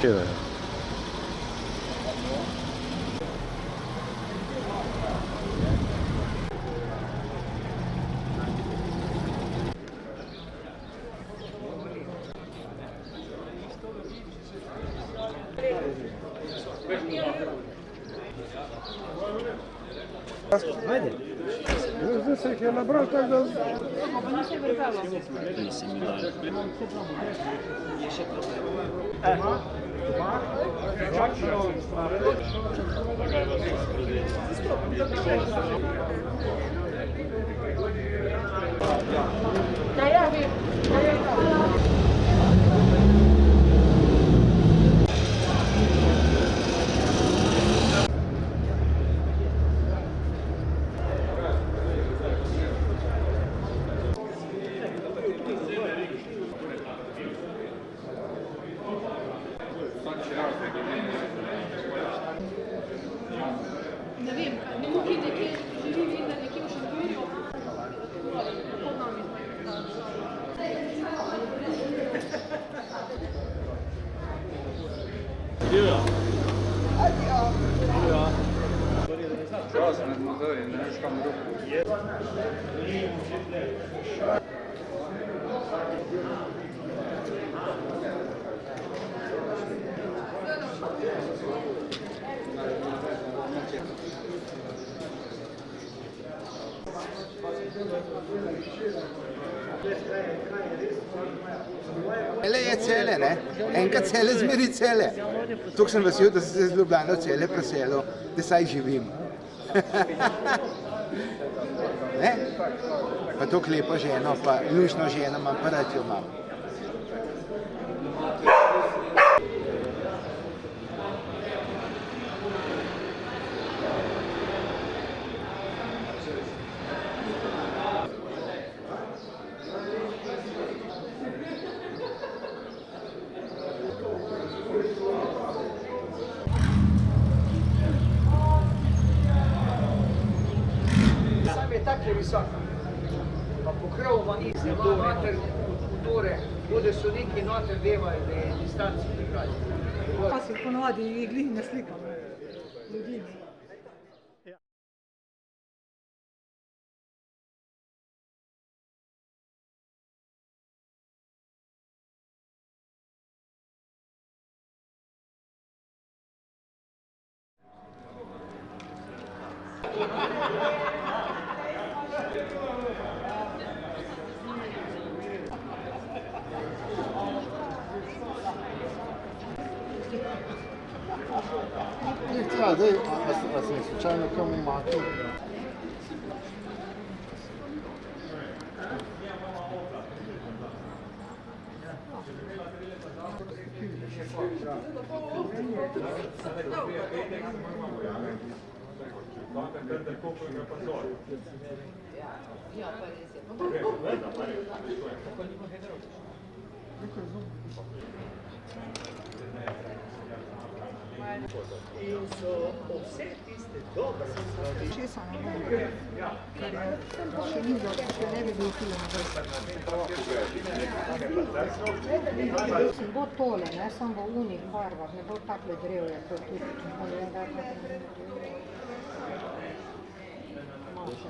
Yeah. Ajde. Zdaj se jih je nabral tako, da... Pa ni se vrgalo. Ne vem, ne mogu nekje živi, da nekje v Šentjurju. Pod nami. Cele je cele, ne? Enkrat cele zmeri cele. Tukaj sem vesel, da sem se z Ljubljano cele preselil, da saj živim. Ne? Pa tako lepo ženo, pa lušno ženo imam, pa rad jo imam. Tako je visoka, pa pokrovoma ni se malo noter kulture, bude sodniki noter devajo, da je distanci pripravljeni. Pa se ponovadi igli ne slikam. Ljudi. Ja, zdaj, a se slučajno kam umaknil? In so vse tiste dobre stvari. Česa ne bom, ker še ni dobro, še ne bi bil film. Bo tole, ne, sam bo v unih barvah, ne bo takle drevje, kot tudi. Malo še.